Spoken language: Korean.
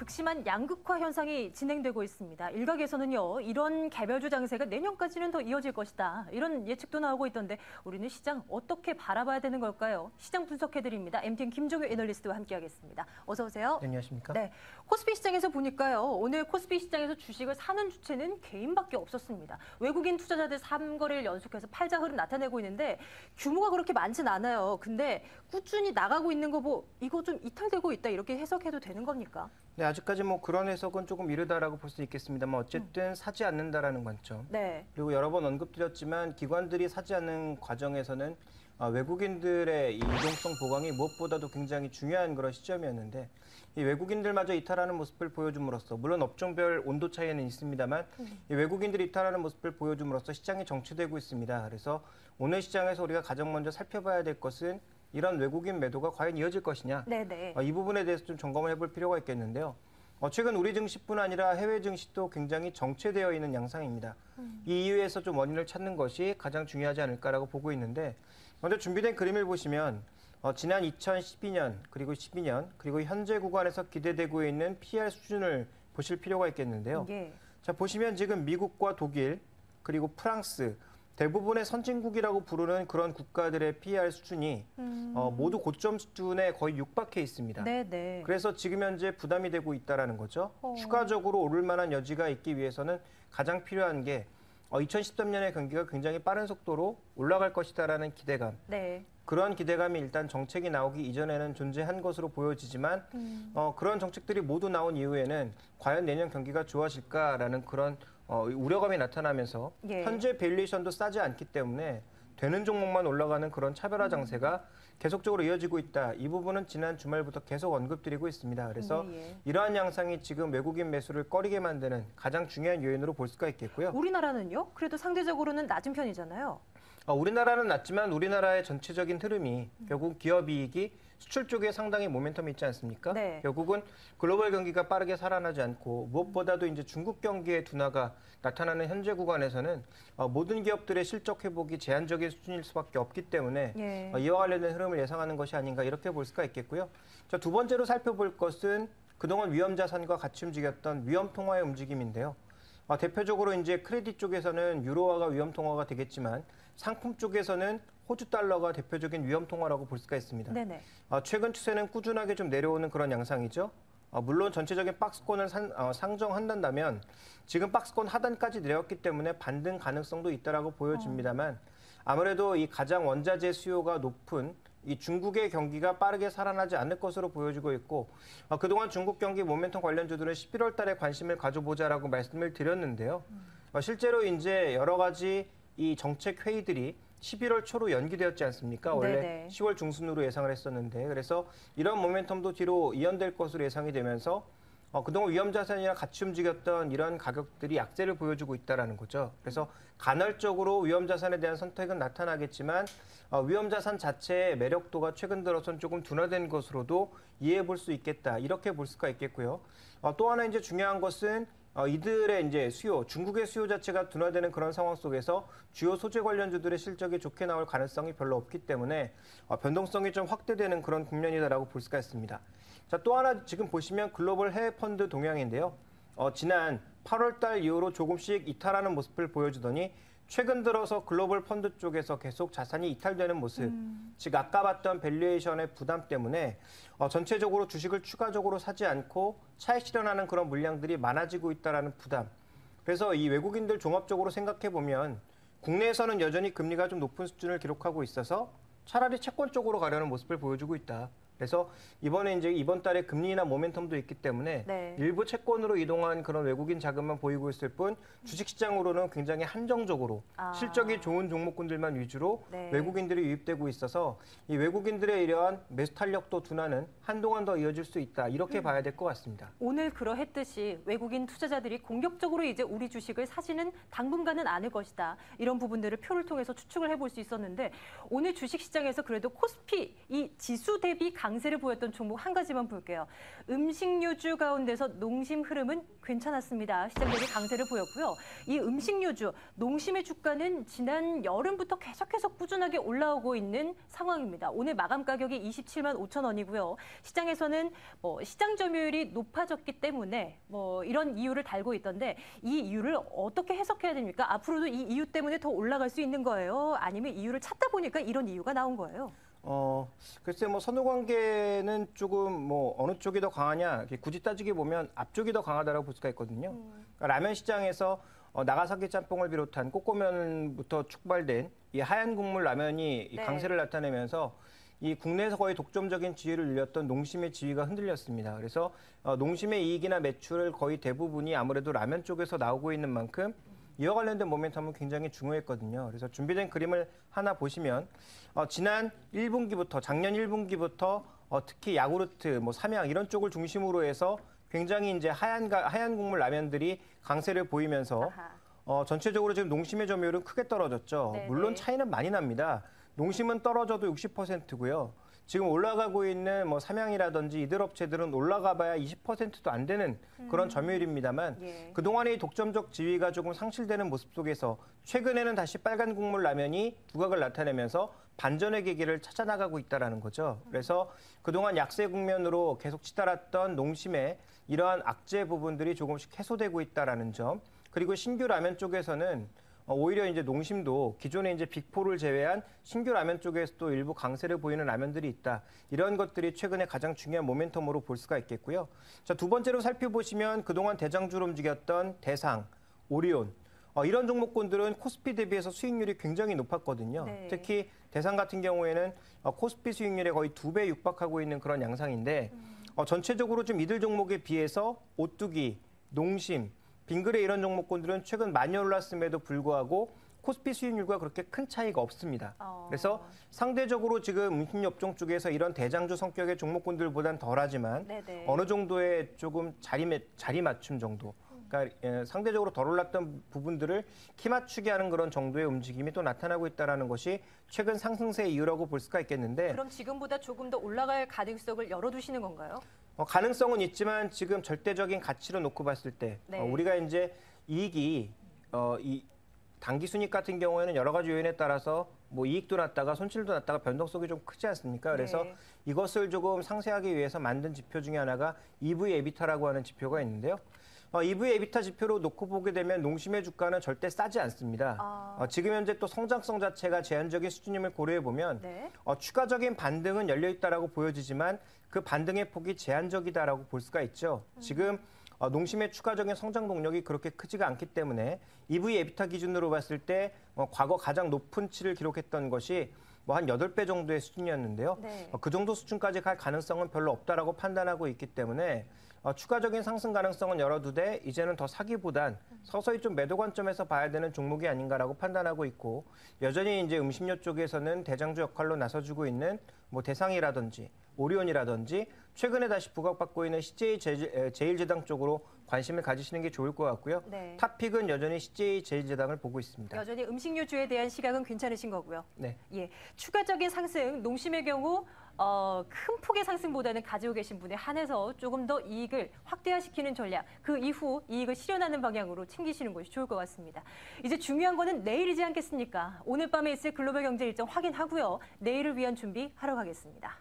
극심한 양극화 현상이 진행되고 있습니다. 일각에서는요, 이런 개별주 장세가 내년까지는 더 이어질 것이다. 이런 예측도 나오고 있던데 우리는 시장 어떻게 바라봐야 되는 걸까요? 시장 분석해드립니다. MTN 김종효 애널리스트와 함께하겠습니다. 어서 오세요. 네, 안녕하십니까? 네, 코스피 시장에서 보니까요. 오늘 코스피 시장에서 주식을 사는 주체는 개인밖에 없었습니다. 외국인 투자자들 3거래일 연속해서 팔자 흐름 나타내고 있는데 규모가 그렇게 많진 않아요. 근데 꾸준히 나가고 있는 거 이거 좀 이탈되고 있다 이렇게 해석해도 되는 겁니까? 네, 아직까지 뭐 그런 해석은 조금 이르다라고 볼 수 있겠습니다만 어쨌든 사지 않는다라는 관점. 네. 그리고 여러 번 언급드렸지만 기관들이 사지 않는 과정에서는 외국인들의 이 유동성 보강이 무엇보다도 굉장히 중요한 그런 시점이었는데 이 외국인들마저 이탈하는 모습을 보여줌으로써 물론 업종별 온도 차이는 있습니다만 이 외국인들이 이탈하는 모습을 보여줌으로써 시장이 정체되고 있습니다. 그래서 오늘 시장에서 우리가 가장 먼저 살펴봐야 될 것은 이런 외국인 매도가 과연 이어질 것이냐. 네네. 이 부분에 대해서 좀 점검을 해볼 필요가 있겠는데요. 최근 우리 증시뿐 아니라 해외 증시도 굉장히 정체되어 있는 양상입니다. 이 이유에서 좀 원인을 찾는 것이 가장 중요하지 않을까라고 보고 있는데 먼저 준비된 그림을 보시면 지난 2012년 그리고 12년 그리고 현재 구간에서 기대되고 있는 PR 수준을 보실 필요가 있겠는데요. 예. 자, 보시면 지금 미국과 독일 그리고 프랑스 대부분의 선진국이라고 부르는 그런 국가들의 PER 수준이 모두 고점 수준에 거의 육박해 있습니다. 네네. 그래서 지금 현재 부담이 되고 있다는 거죠. 추가적으로 오를 만한 여지가 있기 위해서는 가장 필요한 게 2013년의 경기가 굉장히 빠른 속도로 올라갈 것이다라는 기대감. 네. 그런 기대감이 일단 정책이 나오기 이전에는 존재한 것으로 보여지지만 그런 정책들이 모두 나온 이후에는 과연 내년 경기가 좋아질까라는 그런 우려감이 나타나면서 예. 현재 밸류에이션도 싸지 않기 때문에 되는 종목만 올라가는 그런 차별화 장세가 계속적으로 이어지고 있다. 이 부분은 지난 주말부터 계속 언급드리고 있습니다. 그래서 이러한 양상이 지금 외국인 매수를 꺼리게 만드는 가장 중요한 요인으로 볼 수가 있겠고요. 우리나라는요? 그래도 상대적으로는 낮은 편이잖아요. 우리나라는 낮지만 우리나라의 전체적인 흐름이 결국 기업이익이 수출 쪽에 상당히 모멘텀이 있지 않습니까? 네. 결국은 글로벌 경기가 빠르게 살아나지 않고 무엇보다도 이제 중국 경기의 둔화가 나타나는 현재 구간에서는 모든 기업들의 실적 회복이 제한적인 수준일 수밖에 없기 때문에 예. 이와 관련된 흐름을 예상하는 것이 아닌가 이렇게 볼 수가 있겠고요. 자, 두 번째로 살펴볼 것은 그동안 위험 자산과 같이 움직였던 위험 통화의 움직임인데요. 대표적으로 이제 크레딧 쪽에서는 유로화가 위험 통화가 되겠지만 상품 쪽에서는 호주 달러가 대표적인 위험 통화라고 볼 수가 있습니다. 네네. 최근 추세는 꾸준하게 좀 내려오는 그런 양상이죠. 물론 전체적인 박스권을 상정한다면 지금 박스권 하단까지 내렸기 때문에 반등 가능성도 있다라고 보여집니다만 아무래도 이 가장 원자재 수요가 높은 이 중국의 경기가 빠르게 살아나지 않을 것으로 보여지고 있고 그동안 중국 경기 모멘텀 관련주들은 11월 달에 관심을 가져보자라고 말씀을 드렸는데요. 실제로 이제 여러 가지 이 정책 회의들이 11월 초로 연기되었지 않습니까? 원래 네네. 10월 중순으로 예상을 했었는데 그래서 이런 모멘텀도 뒤로 이연될 것으로 예상이 되면서 그동안 위험자산이랑 같이 움직였던 이런 가격들이 약세를 보여주고 있다는 거죠. 그래서 간헐적으로 위험자산에 대한 선택은 나타나겠지만 위험자산 자체의 매력도가 최근 들어선 조금 둔화된 것으로도 이해해 볼 수 있겠다. 이렇게 볼 수가 있겠고요. 또 하나 이제 중요한 것은 이들의 이제 수요, 중국의 수요 자체가 둔화되는 그런 상황 속에서 주요 소재 관련주들의 실적이 좋게 나올 가능성이 별로 없기 때문에 변동성이 좀 확대되는 그런 국면이다라고 볼 수가 있습니다. 자, 또 하나 지금 보시면 글로벌 해외 펀드 동향인데요. 지난 8월 달 이후로 조금씩 이탈하는 모습을 보여주더니 최근 들어서 글로벌 펀드 쪽에서 계속 자산이 이탈되는 모습, 즉 아까 봤던 밸류에이션의 부담 때문에 전체적으로 주식을 추가적으로 사지 않고 차익 실현하는 그런 물량들이 많아지고 있다는 부담. 그래서 이 외국인들 종합적으로 생각해 보면 국내에서는 여전히 금리가 좀 높은 수준을 기록하고 있어서 차라리 채권 쪽으로 가려는 모습을 보여주고 있다. 그래서 이번에 이제 이번 달에 금리나 모멘텀도 있기 때문에 네. 일부 채권으로 이동한 그런 외국인 자금만 보이고 있을 뿐 주식시장으로는 굉장히 한정적으로 실적이 좋은 종목군들만 위주로 네. 외국인들이 유입되고 있어서 이 외국인들의 이러한 매수 탄력도 둔화는 한동안 더 이어질 수 있다. 이렇게 봐야 될 것 같습니다. 오늘 그러했듯이 외국인 투자자들이 공격적으로 이제 우리 주식을 사지는 당분간은 않을 것이다. 이런 부분들을 표를 통해서 추측을 해볼 수 있었는데 오늘 주식시장에서 그래도 코스피 이 지수 대비 강 강세를 보였던 종목 한 가지만 볼게요. 음식료주 가운데서 농심 흐름은 괜찮았습니다. 시장 대비 강세를 보였고요. 이 음식료주, 농심의 주가는 지난 여름부터 계속해서 꾸준하게 올라오고 있는 상황입니다. 오늘 마감 가격이 27만 5천 원이고요. 시장에서는 시장 점유율이 높아졌기 때문에 이런 이유를 달고 있던데 이 이유를 어떻게 해석해야 됩니까? 앞으로도 이 이유 때문에 더 올라갈 수 있는 거예요? 아니면 이유를 찾다 보니까 이런 이유가 나온 거예요? 글쎄 선후 관계는 조금 어느 쪽이 더 강하냐 굳이 따지게 보면 앞쪽이 더 강하다라고 볼 수가 있거든요. 그러니까 라면 시장에서 나가사키 짬뽕을 비롯한 꼬꼬면부터 축발된 이 하얀 국물 라면이 이 네. 강세를 나타내면서 이 국내에서 거의 독점적인 지위를 누렸던 농심의 지위가 흔들렸습니다. 그래서 농심의 이익이나 매출을 거의 대부분이 아무래도 라면 쪽에서 나오고 있는 만큼 이와 관련된 모멘텀은 굉장히 중요했거든요. 그래서 준비된 그림을 하나 보시면 지난 1분기부터 작년 1분기부터 특히 야구르트, 삼양 이런 쪽을 중심으로 해서 굉장히 이제 하얀 국물 라면들이 강세를 보이면서 전체적으로 지금 농심의 점유율은 크게 떨어졌죠. 네네. 물론 차이는 많이 납니다. 농심은 떨어져도 60%고요. 지금 올라가고 있는 삼양이라든지 이들 업체들은 올라가봐야 20%도 안 되는 그런 점유율입니다만 예. 그동안의 독점적 지위가 조금 상실되는 모습 속에서 최근에는 다시 빨간 국물 라면이 두각을 나타내면서 반전의 계기를 찾아나가고 있다는 거죠. 그래서 그동안 약세 국면으로 계속 치달았던 농심의 이러한 악재 부분들이 조금씩 해소되고 있다는 점. 그리고 신규 라면 쪽에서는 오히려 이제 농심도 기존에 이제 빅4를 제외한 신규 라면 쪽에서도 일부 강세를 보이는 라면들이 있다. 이런 것들이 최근에 가장 중요한 모멘텀으로 볼 수가 있겠고요. 자, 두 번째로 살펴보시면 그동안 대장주로 움직였던 대상, 오리온, 이런 종목군들은 코스피 대비해서 수익률이 굉장히 높았거든요. 네. 특히 대상 같은 경우에는 코스피 수익률에 거의 2배 육박하고 있는 그런 양상인데 전체적으로 좀 이들 종목에 비해서 오뚜기, 농심, 빙그레 이런 종목군들은 최근 많이 올랐음에도 불구하고 코스피 수익률과 그렇게 큰 차이가 없습니다. 그래서 상대적으로 지금 음식료업종 쪽에서 이런 대장주 성격의 종목군들보단 덜하지만 네네. 어느 정도의 조금 자리 맞춤 정도. 그러니까 상대적으로 덜 올랐던 부분들을 키 맞추게 하는 그런 정도의 움직임이 또 나타나고 있다는 것이 최근 상승세의 이유라고 볼 수가 있겠는데 그럼 지금보다 조금 더 올라갈 가능성을 열어두시는 건가요? 가능성은 있지만 지금 절대적인 가치로 놓고 봤을 때 네. 우리가 이제 이익이 이 단기 순이익 같은 경우에는 여러 가지 요인에 따라서 이익도 났다가 손실도 났다가 변동성이 좀 크지 않습니까? 그래서 네. 이것을 조금 상쇄하기 위해서 만든 지표 중에 하나가 EV 에비타라고 하는 지표가 있는데요. EV 에비타 지표로 놓고 보게 되면 농심의 주가는 절대 싸지 않습니다. 지금 현재 또 성장성 자체가 제한적인 수준임을 고려해 보면 네. 추가적인 반등은 열려 있다라고 보여지지만 그 반등의 폭이 제한적이다라고 볼 수가 있죠. 지금 농심의 추가적인 성장 동력이 그렇게 크지가 않기 때문에 EV 에비타 기준으로 봤을 때 과거 가장 높은 치를 기록했던 것이 한 8배 정도의 수준이었는데요. 네. 그 정도 수준까지 갈 가능성은 별로 없다라고 판단하고 있기 때문에 추가적인 상승 가능성은 열어두되 이제는 더 사기보단 서서히 좀 매도 관점에서 봐야 되는 종목이 아닌가라고 판단하고 있고 여전히 이제 음식료 쪽에서는 대장주 역할로 나서주고 있는 대상이라든지 오리온이라든지 최근에 다시 부각받고 있는 CJ 제일제당 쪽으로 관심을 가지시는 게 좋을 것 같고요. 네. 탑픽은 여전히 CJ 제일제당을 보고 있습니다. 여전히 음식료주에 대한 시각은 괜찮으신 거고요. 네. 예, 추가적인 상승, 농심의 경우 큰 폭의 상승보다는 가지고 계신 분에 한해서 조금 더 이익을 확대화시키는 전략, 그 이후 이익을 실현하는 방향으로 챙기시는 것이 좋을 것 같습니다. 이제 중요한 거는 내일이지 않겠습니까? 오늘 밤에 있을 글로벌 경제 일정 확인하고요. 내일을 위한 준비 하러 가겠습니다.